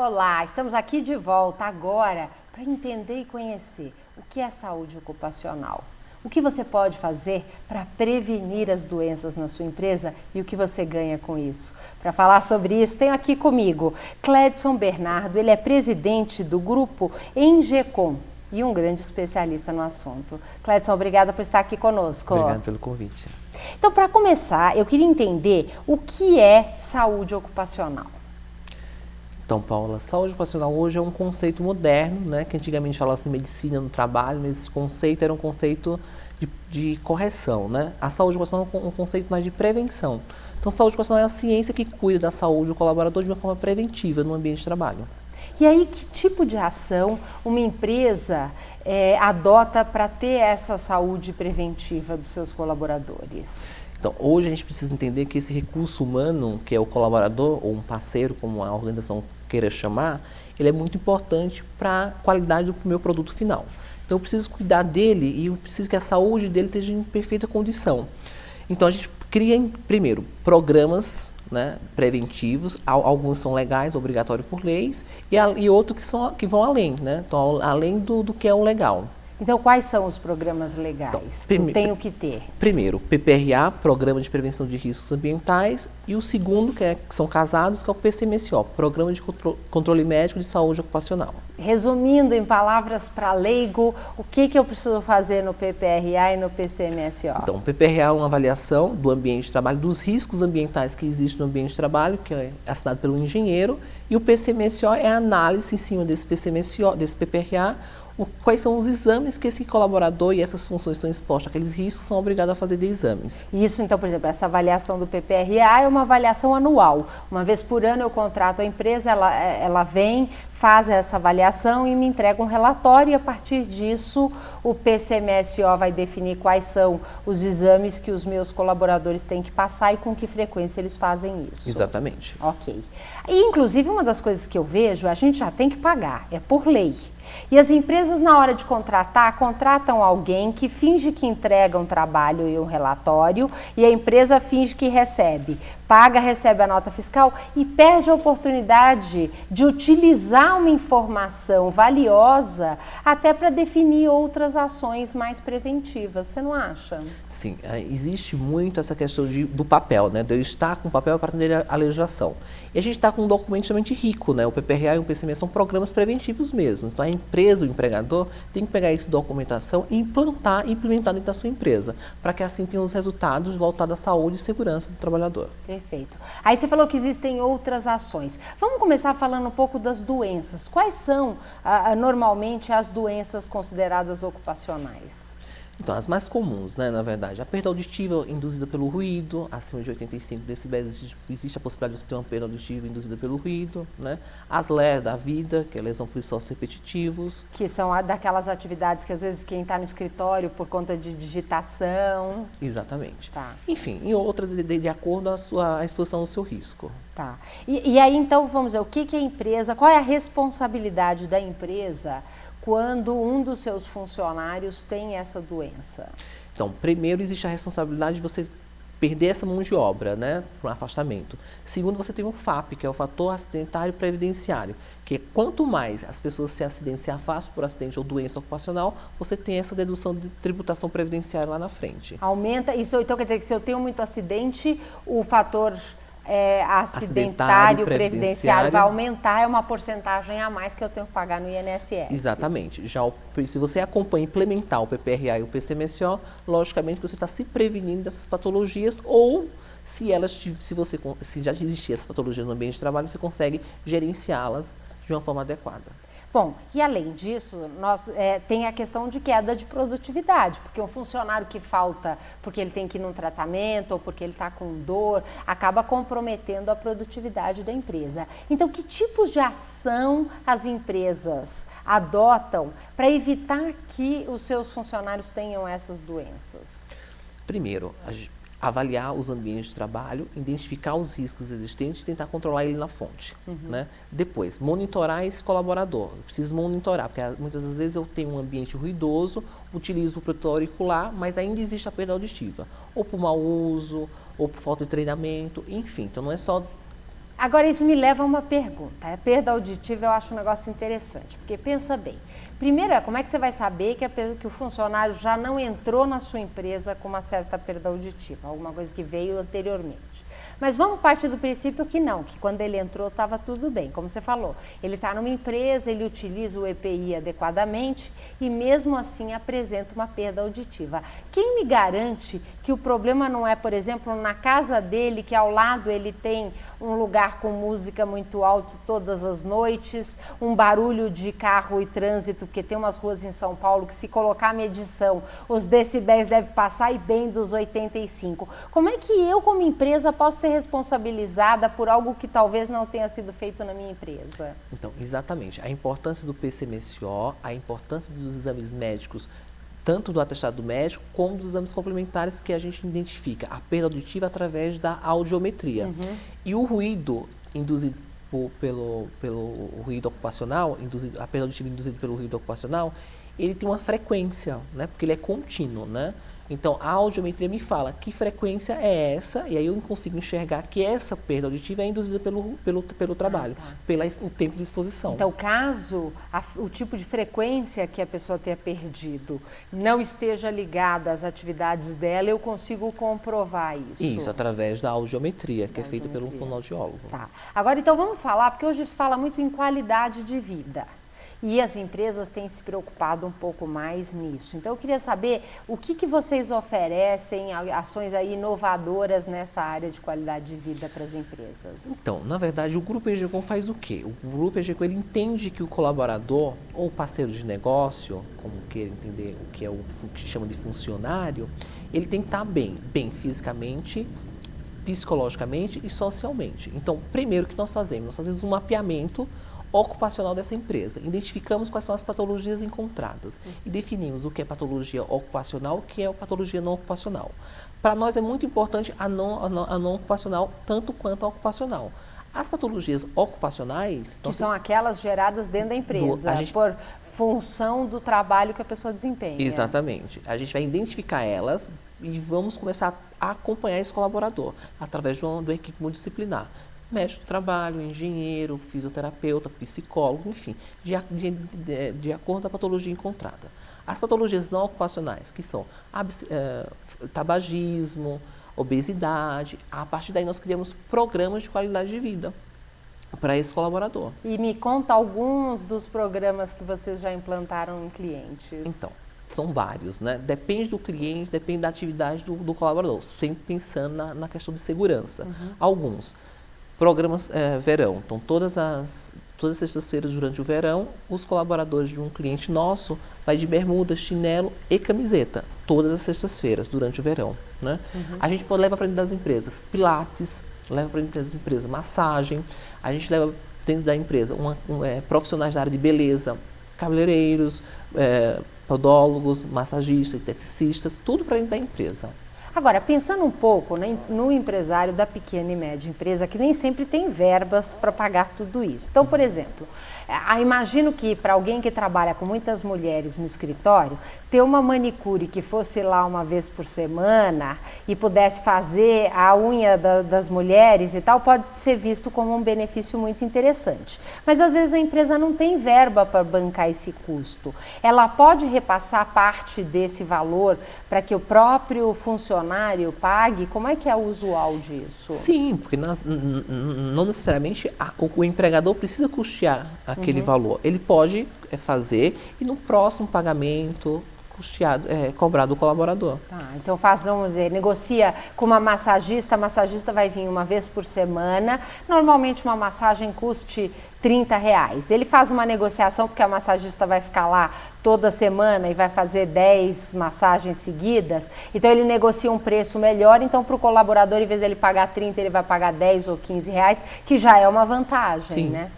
Olá, estamos aqui de volta agora para entender e conhecer o que é saúde ocupacional. O que você pode fazer para prevenir as doenças na sua empresa e o que você ganha com isso? Para falar sobre isso, tenho aqui comigo Cledson Bernardo, ele é presidente do grupo Engecom e um grande especialista no assunto. Cledson, obrigada por estar aqui conosco. Obrigado pelo convite. Então, para começar, eu queria entender o que é saúde ocupacional. Então, Paula, saúde ocupacional hoje é um conceito moderno, né, que antigamente falava assim, medicina no trabalho, mas esse conceito era um conceito de correção, né? A saúde ocupacional é um conceito mais de prevenção. Então, saúde ocupacional é a ciência que cuida da saúde do colaborador de uma forma preventiva no ambiente de trabalho. E aí, que tipo de ação uma empresa adota para ter essa saúde preventiva dos seus colaboradores? Então, hoje a gente precisa entender que esse recurso humano, que é o colaborador, ou um parceiro, como a organização queira chamar, ele é muito importante para a qualidade do meu produto final. Então, eu preciso cuidar dele e eu preciso que a saúde dele esteja em perfeita condição. Então, a gente cria, primeiro, programas, né, preventivos, alguns são legais, obrigatórios por leis, e outros que vão além, né? Então, além do que é o legal. Então, quais são os programas legais que eu tenho que ter? Primeiro, PPRA, Programa de Prevenção de Riscos Ambientais, e o segundo, que são casados, que é o PCMSO, Programa de Controle Médico de Saúde Ocupacional. Resumindo em palavras para leigo, o que eu preciso fazer no PPRA e no PCMSO? Então, o PPRA é uma avaliação do ambiente de trabalho, dos riscos ambientais que existem no ambiente de trabalho, que é assinado pelo engenheiro, e o PCMSO é a análise em cima desse PCMSO, desse PPRA, quais são os exames que esse colaborador e essas funções estão expostas àqueles riscos, são obrigados a fazer de exames. Isso, então, por exemplo, essa avaliação do PPRA é uma avaliação anual. Uma vez por ano eu contrato a empresa, ela vem, faz essa avaliação e me entrega um relatório, e a partir disso o PCMSO vai definir quais são os exames que os meus colaboradores têm que passar e com que frequência eles fazem isso. Exatamente. Ok. E, inclusive, uma das coisas que eu vejo, a gente já tem que pagar, é por lei. E as empresas, na hora de contratar, contratam alguém que finge que entrega um trabalho e um relatório, e a empresa finge que recebe. Paga, recebe a nota fiscal e perde a oportunidade de utilizar uma informação valiosa até para definir outras ações mais preventivas. Você não acha? Sim, existe muito essa questão do papel, né? De eu estar com o papel para atender a legislação. E a gente está com um documento extremamente rico, né? O PPRA e o PCM são programas preventivos mesmo. Então a empresa, o empregador, tem que pegar essa documentação e implementar dentro da sua empresa, para que assim tenha os resultados voltados à saúde e segurança do trabalhador. Perfeito. Aí você falou que existem outras ações. Vamos começar falando um pouco das doenças. Quais são, normalmente, as doenças consideradas ocupacionais? Então, as mais comuns, né, na verdade, a perda auditiva induzida pelo ruído, acima de 85 decibéis, existe a possibilidade de você ter uma perda auditiva induzida pelo ruído, né? As LER da vida, que é lesão por esforços repetitivos. Que são daquelas atividades que, às vezes, quem está no escritório por conta de digitação. Exatamente. Tá. Enfim, e outras de acordo à exposição ao seu risco. Tá. E aí, então, vamos dizer, o que a empresa, qual é a responsabilidade da empresa quando um dos seus funcionários tem essa doença? Então, primeiro existe a responsabilidade de você perder essa mão de obra, né, para um afastamento. Segundo, você tem o FAP, que é o fator acidentário previdenciário, que quanto mais as pessoas se acidentam, se afastam por acidente ou doença ocupacional, você tem essa dedução de tributação previdenciária lá na frente. Aumenta, isso então quer dizer que se eu tenho muito acidente, o fator acidentário previdenciário vai aumentar, é uma porcentagem a mais que eu tenho que pagar no INSS. Exatamente. Se você acompanha implementar o PPRA e o PCMSO, logicamente você está se prevenindo dessas patologias, ou se já existir essa patologia no ambiente de trabalho, você consegue gerenciá-las de uma forma adequada. Bom, e além disso, tem a questão de queda de produtividade, porque um funcionário que falta porque ele tem que ir num tratamento ou porque ele está com dor, acaba comprometendo a produtividade da empresa. Então, que tipos de ação as empresas adotam para evitar que os seus funcionários tenham essas doenças? Primeiro, avaliar os ambientes de trabalho, identificar os riscos existentes e tentar controlar ele na fonte. Né? Depois, monitorar esse colaborador. Eu preciso monitorar, porque muitas das vezes eu tenho um ambiente ruidoso, utilizo o protetor auricular, mas ainda existe a perda auditiva. Ou por mau uso, ou por falta de treinamento, enfim. Então não é só Agora, isso me leva a uma pergunta. A perda auditiva eu acho um negócio interessante, porque pensa bem. Primeiro, como é que você vai saber que o funcionário já não entrou na sua empresa com uma certa perda auditiva, alguma coisa que veio anteriormente? Mas vamos partir do princípio que não, que quando ele entrou estava tudo bem, como você falou. Ele está numa empresa, ele utiliza o EPI adequadamente e mesmo assim apresenta uma perda auditiva. Quem me garante que o problema não é, por exemplo, na casa dele, que ao lado ele tem um lugar com música muito alto todas as noites, um barulho de carro e trânsito, porque tem umas ruas em São Paulo que se colocar a medição, os decibéis devem passar e bem dos 85. Como é que eu, como empresa, posso ser responsabilizada por algo que talvez não tenha sido feito na minha empresa? Então, exatamente. A importância do PCMSO, a importância dos exames médicos, tanto do atestado médico como dos exames complementares que a gente identifica a perda auditiva através da audiometria. E o ruído induzido pelo ruído ocupacional, a perda auditiva induzida pelo ruído ocupacional, ele tem uma frequência, né? Porque ele é contínuo, né? Então, a audiometria me fala que frequência é essa, e aí eu consigo enxergar que essa perda auditiva é induzida pelo trabalho, pelo tempo de exposição. Então, caso o tipo de frequência que a pessoa tenha perdido não esteja ligada às atividades dela, eu consigo comprovar isso? Isso, através da audiometria, que é feita pelo fonoaudiólogo. Tá. Agora, então, vamos falar, porque hoje se fala muito em qualidade de vida. E as empresas têm se preocupado um pouco mais nisso. Então, eu queria saber o que vocês oferecem, ações aí inovadoras nessa área de qualidade de vida para as empresas. Então, na verdade, o Grupo EGECOM faz o quê? O Grupo EGECOM, ele entende que o colaborador ou parceiro de negócio, como queira entender o que é o que chama de funcionário, ele tem que estar bem fisicamente, psicologicamente e socialmente. Então, primeiro que nós fazemos um mapeamento ocupacional dessa empresa. Identificamos quais são as patologias encontradas e definimos o que é patologia ocupacional, o que é patologia não ocupacional. Para nós é muito importante a não ocupacional, tanto quanto a ocupacional. As patologias ocupacionais... Que são aquelas geradas dentro da empresa, por função do trabalho que a pessoa desempenha. Exatamente. A gente vai identificar elas e vamos começar a acompanhar esse colaborador através de uma equipe multidisciplinar. Médico do trabalho, engenheiro, fisioterapeuta, psicólogo, enfim, de acordo com a patologia encontrada. As patologias não ocupacionais, que são tabagismo, obesidade, a partir daí nós criamos programas de qualidade de vida para esse colaborador. E me conta alguns dos programas que vocês já implantaram em clientes. Então, são vários, né? Depende do cliente, depende da atividade do colaborador, sempre pensando na questão de segurança. Alguns. Programas verão. Então, todas as sextas-feiras durante o verão, os colaboradores de um cliente nosso vai de bermuda, chinelo e camiseta. Todas as sextas-feiras durante o verão. Né? A gente leva para dentro das empresas pilates, leva para dentro das empresas massagem, a gente leva dentro da empresa profissionais da área de beleza, cabeleireiros, podólogos, massagistas, esteticistas, tudo para dentro da empresa. Agora, pensando um pouco no empresário da pequena e média empresa, que nem sempre tem verbas para pagar tudo isso. Então, por exemplo, imagino que para alguém que trabalha com muitas mulheres no escritório, ter uma manicure que fosse lá uma vez por semana e pudesse fazer a unha das mulheres e tal, pode ser visto como um benefício muito interessante. Mas às vezes a empresa não tem verba para bancar esse custo. Ela pode repassar parte desse valor para que o próprio funcionário pague? Como é que é o usual disso? Sim, porque não necessariamente o empregador precisa custear aquele valor. Ele pode fazer e no próximo pagamento cobrado do colaborador. Então vamos dizer, negocia com uma massagista, a massagista vai vir uma vez por semana, normalmente uma massagem custe R$30. Ele faz uma negociação porque a massagista vai ficar lá toda semana e vai fazer 10 massagens seguidas, então ele negocia um preço melhor, então para o colaborador, em vez dele pagar 30, ele vai pagar 10 ou R$15, que já é uma vantagem, né?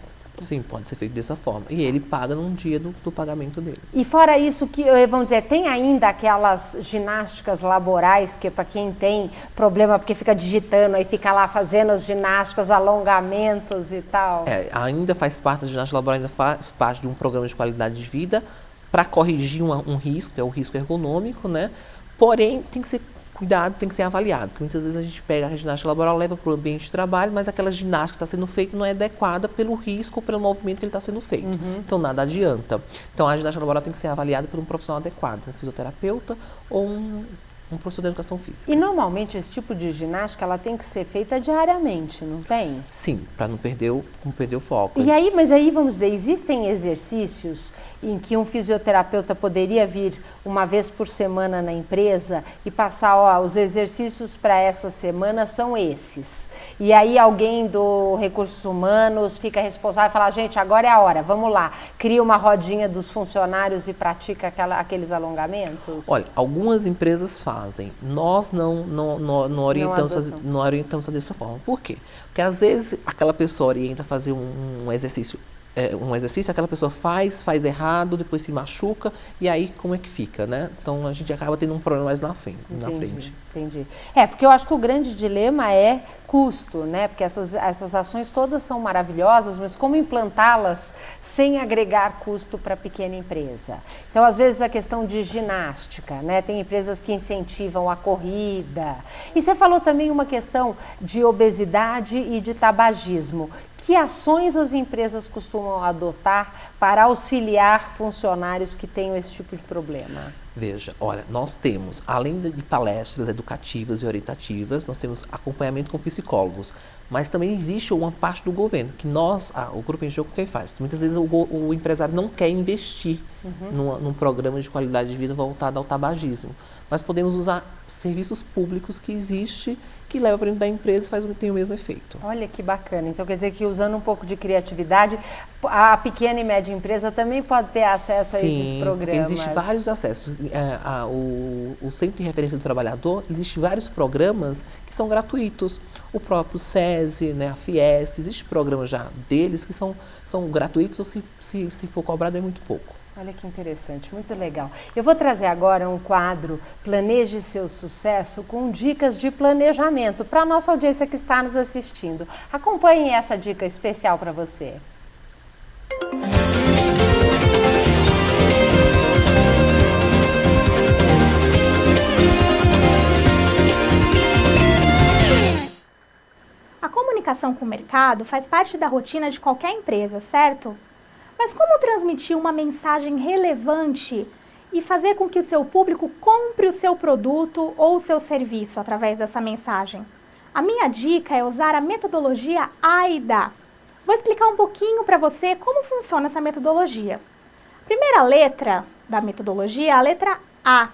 Sim, pode ser feito dessa forma. E ele paga num dia do pagamento dele. E fora isso, vamos dizer, tem ainda aquelas ginásticas laborais que para quem tem problema porque fica digitando, aí fica lá fazendo as ginásticas, alongamentos e tal? Ainda faz parte da ginástica laboral, ainda faz parte de um programa de qualidade de vida para corrigir um risco, que é o risco ergonômico, né? Porém, tem que ser cuidado, tem que ser avaliado, porque muitas vezes a gente pega a ginástica laboral, leva para o ambiente de trabalho, mas aquela ginástica que está sendo feita não é adequada pelo risco ou pelo movimento que ele está sendo feito. Então, nada adianta. Então, a ginástica laboral tem que ser avaliada por um profissional adequado, um fisioterapeuta ou um professor de educação física. E normalmente esse tipo de ginástica ela tem que ser feita diariamente, não tem? Sim, para não perder o foco. E aí, mas aí vamos dizer, existem exercícios em que um fisioterapeuta poderia vir uma vez por semana na empresa e passar, ó, os exercícios para essa semana são esses. E aí alguém do Recursos Humanos fica responsável e fala, gente, agora é a hora, vamos lá. Cria uma rodinha dos funcionários e pratica aqueles alongamentos? Olha, algumas empresas fazem. Nós não orientamos dessa forma. Por quê? Porque às vezes aquela pessoa orienta a fazer um exercício, aquela pessoa faz errado, depois se machuca, e aí como é que fica, né? Então a gente acaba tendo um problema mais na frente. Entendi. Porque eu acho que o grande dilema é custo, né? Porque essas ações todas são maravilhosas, mas como implantá-las sem agregar custo para a pequena empresa? Então, às vezes, a questão de ginástica, né? Tem empresas que incentivam a corrida. E você falou também uma questão de obesidade e de tabagismo. Que ações as empresas costumam adotar para auxiliar funcionários que tenham esse tipo de problema? Veja, olha, nós temos, além de palestras educativas e orientativas, nós temos acompanhamento com psicólogos, mas também existe uma parte do governo, que o Grupo Em Jogo, quem faz? Muitas vezes o empresário não quer investir num programa de qualidade de vida voltado ao tabagismo, mas podemos usar serviços públicos que existem, que leva para dentro da empresa e tem o mesmo efeito. Olha que bacana. Então quer dizer que usando um pouco de criatividade, a pequena e média empresa também pode ter acesso a esses programas. Existem vários acessos. O Centro de Referência do Trabalhador, existem vários programas que são gratuitos. O próprio SESI, né, a Fiesp, existem programas já deles que são gratuitos, ou se for cobrado é muito pouco. Olha que interessante, muito legal. Eu vou trazer agora um quadro Planeje Seu Sucesso com dicas de planejamento para a nossa audiência que está nos assistindo. Acompanhe essa dica especial para você. A comunicação com o mercado faz parte da rotina de qualquer empresa, certo? Mas como transmitir uma mensagem relevante e fazer com que o seu público compre o seu produto ou o seu serviço através dessa mensagem? A minha dica é usar a metodologia AIDA. Vou explicar um pouquinho para você como funciona essa metodologia. A primeira letra da metodologia é a letra A.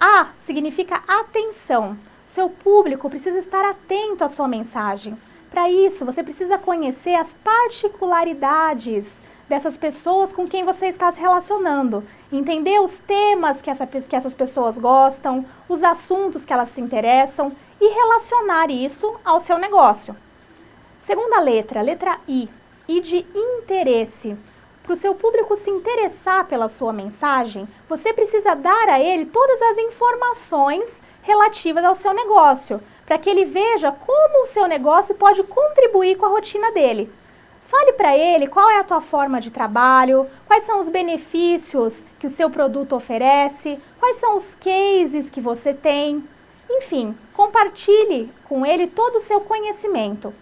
A significa atenção. Seu público precisa estar atento à sua mensagem. Para isso, você precisa conhecer as particularidades dessas pessoas com quem você está se relacionando. Entender os temas que essas pessoas gostam, os assuntos que elas se interessam e relacionar isso ao seu negócio. Segunda letra, letra I. I de interesse. Para o seu público se interessar pela sua mensagem, você precisa dar a ele todas as informações relativas ao seu negócio, para que ele veja como o seu negócio pode contribuir com a rotina dele. Fale para ele qual é a tua forma de trabalho, quais são os benefícios que o seu produto oferece, quais são os cases que você tem. Enfim, compartilhe com ele todo o seu conhecimento.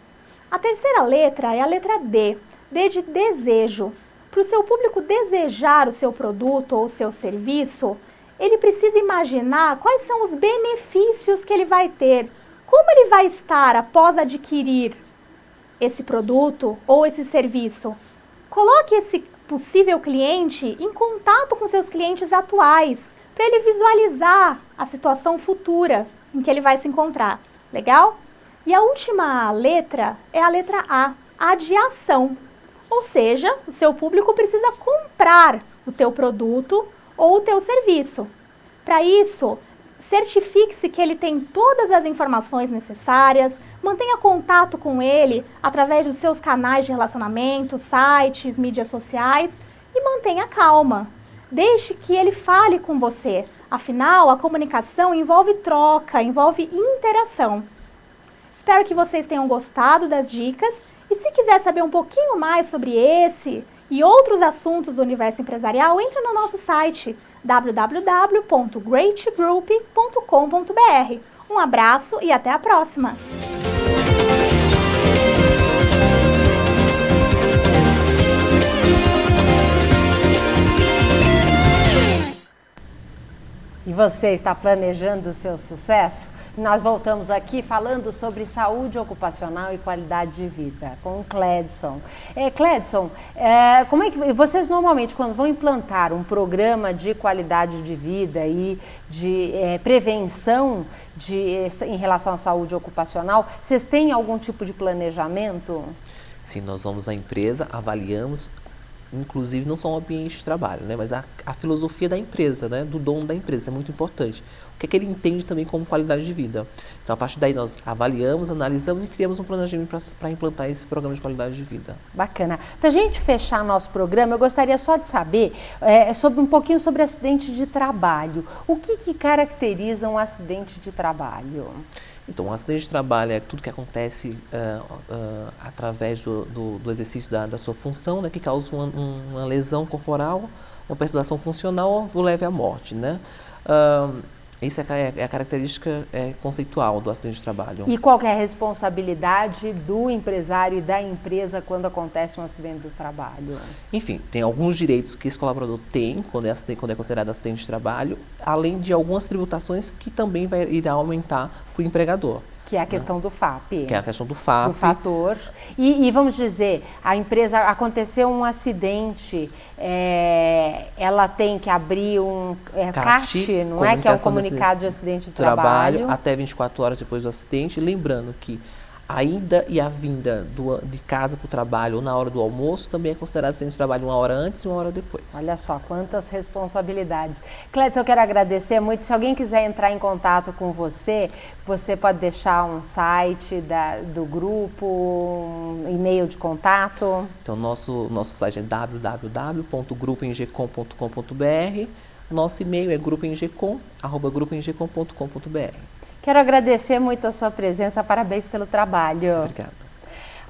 A terceira letra é a letra D, D de desejo. Para o seu público desejar o seu produto ou o seu serviço, ele precisa imaginar quais são os benefícios que ele vai ter, como ele vai estar após adquirir esse produto ou esse serviço. Coloque esse possível cliente em contato com seus clientes atuais, para ele visualizar a situação futura em que ele vai se encontrar. Legal? E a última letra é a letra A de ação. Ou seja, o seu público precisa comprar o teu produto ou o teu serviço. Para isso, certifique-se que ele tem todas as informações necessárias, mantenha contato com ele através dos seus canais de relacionamento, sites, mídias sociais e mantenha calma. Deixe que ele fale com você. Afinal, a comunicação envolve troca, envolve interação. Espero que vocês tenham gostado das dicas e se quiser saber um pouquinho mais sobre esse e outros assuntos do universo empresarial, entre no nosso site www.greatgroup.com.br. Um abraço e até a próxima! E você está planejando o seu sucesso? Nós voltamos aqui falando sobre saúde ocupacional e qualidade de vida com o Cledson. Cledson, como é que vocês normalmente, quando vão implantar um programa de qualidade de vida e de prevenção em relação à saúde ocupacional, vocês têm algum tipo de planejamento? Sim, nós vamos à empresa, avaliamos, inclusive não só o ambiente de trabalho, né, mas a filosofia da empresa, né, do dono da empresa, é muito importante. O que é que ele entende também como qualidade de vida. Então, a partir daí, nós avaliamos, analisamos e criamos um planejamento para implantar esse programa de qualidade de vida. Bacana. Para a gente fechar nosso programa, eu gostaria só de saber um pouquinho sobre acidente de trabalho. O que caracteriza um acidente de trabalho? Então, um acidente de trabalho é tudo que acontece através do exercício da sua função, né, que causa uma lesão corporal, uma perturbação funcional ou leve à morte, né? Isso é a característica conceitual do acidente de trabalho. E qual que é a responsabilidade do empresário e da empresa quando acontece um acidente do trabalho? Enfim, tem alguns direitos que esse colaborador tem quando é considerado acidente de trabalho, além de algumas tributações que também irá aumentar para o empregador. Que é a questão do FAP. Que é a questão do FAP. Do fator. E vamos dizer, a empresa, aconteceu um acidente, ela tem que abrir um CAT, não é? Que é o comunicado de acidente de trabalho. Até 24 horas depois do acidente. Lembrando que a ida e a vinda de casa para o trabalho ou na hora do almoço também é considerado acidente de trabalho 1 hora antes e 1 hora depois. Olha só, quantas responsabilidades. Cledson, eu quero agradecer muito. Se alguém quiser entrar em contato com você, você pode deixar um site do grupo, um e-mail de contato. Então, nosso site é www.grupoengcom.com.br. Nosso e-mail é grupoengcom@grupoengcom.com.br. Quero agradecer muito a sua presença, parabéns pelo trabalho. Obrigado.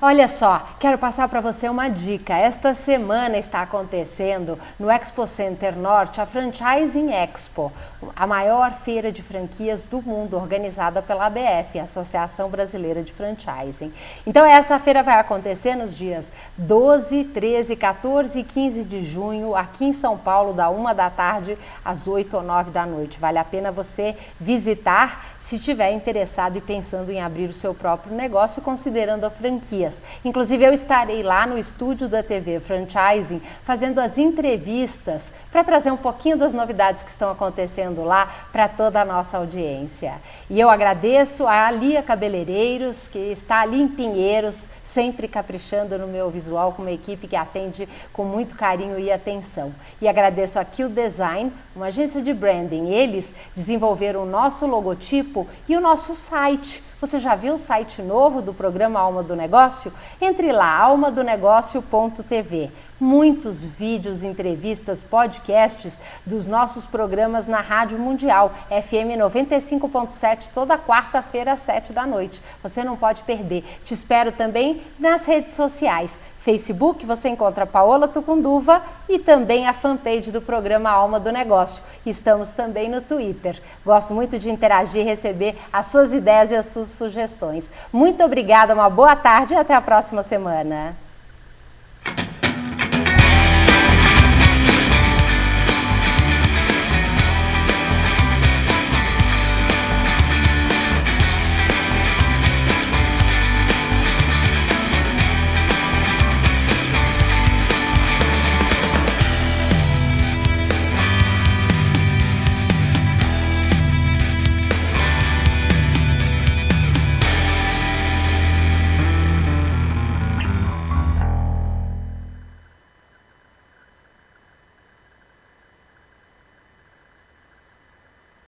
Olha só, quero passar para você uma dica. Esta semana está acontecendo no Expo Center Norte a Franchising Expo, a maior feira de franquias do mundo, organizada pela ABF, Associação Brasileira de Franchising. Então essa feira vai acontecer nos dias 12, 13, 14 e 15 de junho, aqui em São Paulo, da 1 da tarde às 8 ou 9 da noite. Vale a pena você visitar, se estiver interessado e pensando em abrir o seu próprio negócio, considerando a franquias. Inclusive, eu estarei lá no estúdio da TV Franchising, fazendo as entrevistas, para trazer um pouquinho das novidades que estão acontecendo lá para toda a nossa audiência. E eu agradeço a Lia Cabeleireiros, que está ali em Pinheiros, sempre caprichando no meu visual, com uma equipe que atende com muito carinho e atenção. E agradeço a Q Design, uma agência de branding. Eles desenvolveram o nosso logotipo e o nosso site. Você já viu o site novo do programa Alma do Negócio? Entre lá, almadonegócio.tv. Muitos vídeos, entrevistas, podcasts dos nossos programas na Rádio Mundial, FM 95.7, toda quarta-feira às 7 da noite. Você não pode perder. Te espero também nas redes sociais. Facebook, você encontra Paola Tucunduva e também a fanpage do programa Alma do Negócio. Estamos também no Twitter. Gosto muito de interagir e receber as suas ideias e as suas sugestões. Muito obrigada, uma boa tarde e até a próxima semana.